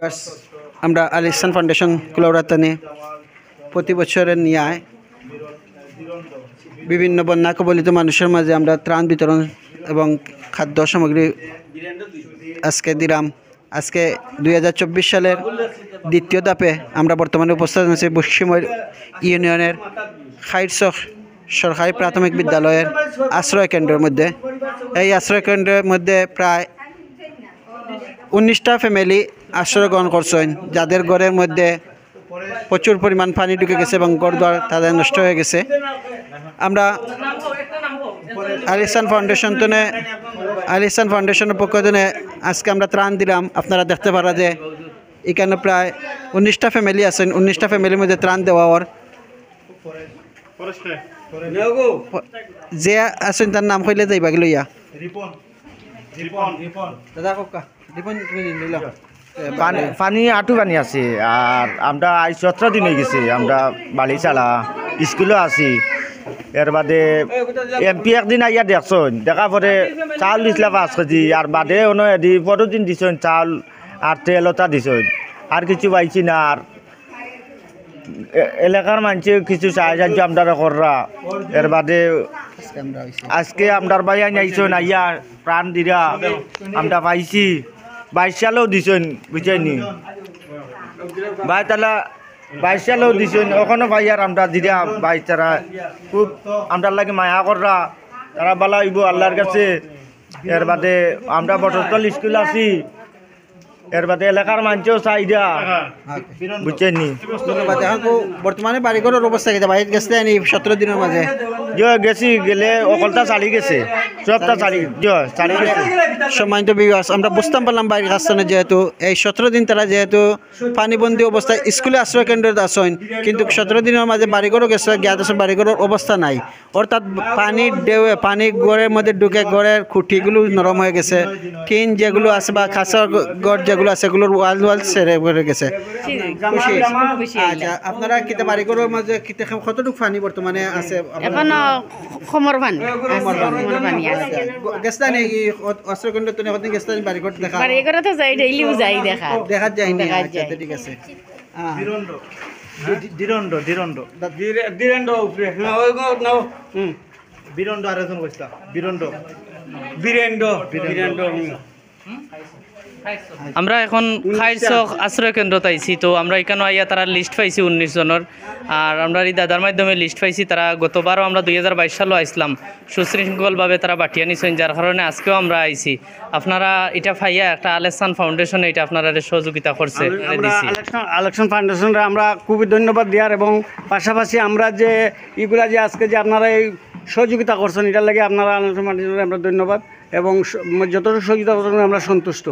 Viewers, আমরা আল ইহসান foundation কুলাউড়াতানে প্রতি বছরের নিয়ায় বিভিন্ন বন্যা কবলিত মানুষের মাঝে আমরা ত্রাণ বিতরণ এবং খাদ্য সামগ্রী আজকে দিলাম। আজকে 2024 সালের দ্বিতীয় ধাপে আমরা বর্তমানে উপস্থিত আছি বশিমল ইউনিয়নের খাইরচক সরকারি প্রাথমিক বিদ্যালয়ের আশ্রয় কেন্দ্রের মধ্যে। এই আশ্রয় কেন্দ্রের মধ্যে প্রায় 19টা ফ্যামিলি আশ্রয় গ্রহণ করছেন, যাদের ঘরের মধ্যে প্রচুর পরিমাণ পানি ঢুকে গেছে এবং ঘরদুয়ার তাদের নষ্ট হয়ে গেছে। আমরা আল ইহসান ফাউন্ডেশনের পক্ষ থেকে আজকে আমরা ত্রাণ দিলাম। আপনারা দেখতে পারা যে এখানে প্রায় 19টা ফ্যামিলি আছেন। 19টা ফ্যামিলির মধ্যে ত্রাণ দেওয়ার যে আছেন তার নাম হইলে যাইবা লইয়া দাদা কক্কা পানি আঁটু পানি আছে। আর আমরা 17 দিন হয়ে গেছে, আমরা বাড়ি চালা স্কুলে আছি। এর বাদে এমপি একদিন আইয়া দেখছেন, দেখা পরে চাউল দিছিলা 5 কেজি, আর বাদে অন্য এদি 15 দিন দিছেন চাউল আর তেলতা দিছেন, আর কিছু পাইছি না। আর এলাকার মানুষে কিছু সাহায্য আমরা কররা। এর বাদে আজকে আমরা ভাই আইসন আইয়া প্রাণ দিরা আমরা পাইছি। 22 সালেও দিছেন, বুঝছেনি ভাই, তালা 22 সালেও দিছেন, ওখানে ভাই আর আমরা দিরা ভাই। তারা খুব আমরা লাগে মায়া কররা, তারা ভালো হইব আল্লাহর কাছে। এর বাদে আমরা বটতল স্কুল আছি, এর বাদে এলাকার মানুষও চাহিদা, বুঝছেনি। ধন্যবাদ। এখন বর্তমানে বাড়িঘরের অবস্থা কি? বাইরে গেছে 17 দিনের মাঝে গেছি, গেলে অকলটা চালি গেছে, সবটা চালি গেছে। সম্মানিত ভিউয়ার্স, আমরা বুঝতাম পারলাম বাইরের কাছনে যেহেতু এই 17 দিন তারা যেহেতু পানিবন্দী অবস্থায় স্কুলে আশ্রয় কেন্দ্রে আসেন, কিন্তু 17 দিনের মাঝে বাড়িঘরও গেছে, জ্ঞাত বাড়িঘরের অবস্থা নাই। অর্থাৎ পানির ঢেউয়ে পানি ঘরের মধ্যে ঢুকে ঘরের খুঁটিগুলো নরম হয়ে গেছে, টিন যেগুলো আছে বা খাঁচার ঘর যেগুলো আছে সেগুলোর ওয়াল ছেড়ে পড়ে গেছে। আচ্ছা, আপনারা কিতা বাড়িঘরের মাঝে কিতা কতটুকু পানি বর্তমানে আছে? খমর পানি গেছটা নেই আশ্রয় কেন্দ্র তো এখন গেছটা বাড়িঘর দেখা বাড়িঘরে তো যাই, ডেইলিও যাই দেখা যায়নি। আচ্ছা, ঠিক আছে। আমরা এখন খাইরচক আশ্রয় কেন্দ্রত আইছি। তো আমরা এখানে আইয়া তারা লিস্ট পাইছি 19 জনের। আর আমরা এই দাদার মাধ্যমে লিস্ট পাইছি। তারা গতবারও আমরা 2022 সালেও আইসলাম, সুশৃঙ্খলভাবে তারা বাটিয়া নিছেন, যার কারণে আজকেও আমরা আইছি। আপনারা এটা পাইয়া একটা আল ইহসান ফাউন্ডেশন এটা আপনারা সহযোগিতা করছে। আল ইহসান ফাউন্ডেশনরা আমরা খুবই ধন্যবাদ দেওয়ার, এবং পাশাপাশি আমরা যে এগুলা যে আজকে যে আপনারা এই সহযোগিতা করছেন, এটার লাগে আপনারা আল ইহসান ফাউন্ডেশনরা আমরা ধন্যবাদ, এবং যতটুকু সহযোগিতা করছেন আমরা সন্তুষ্ট।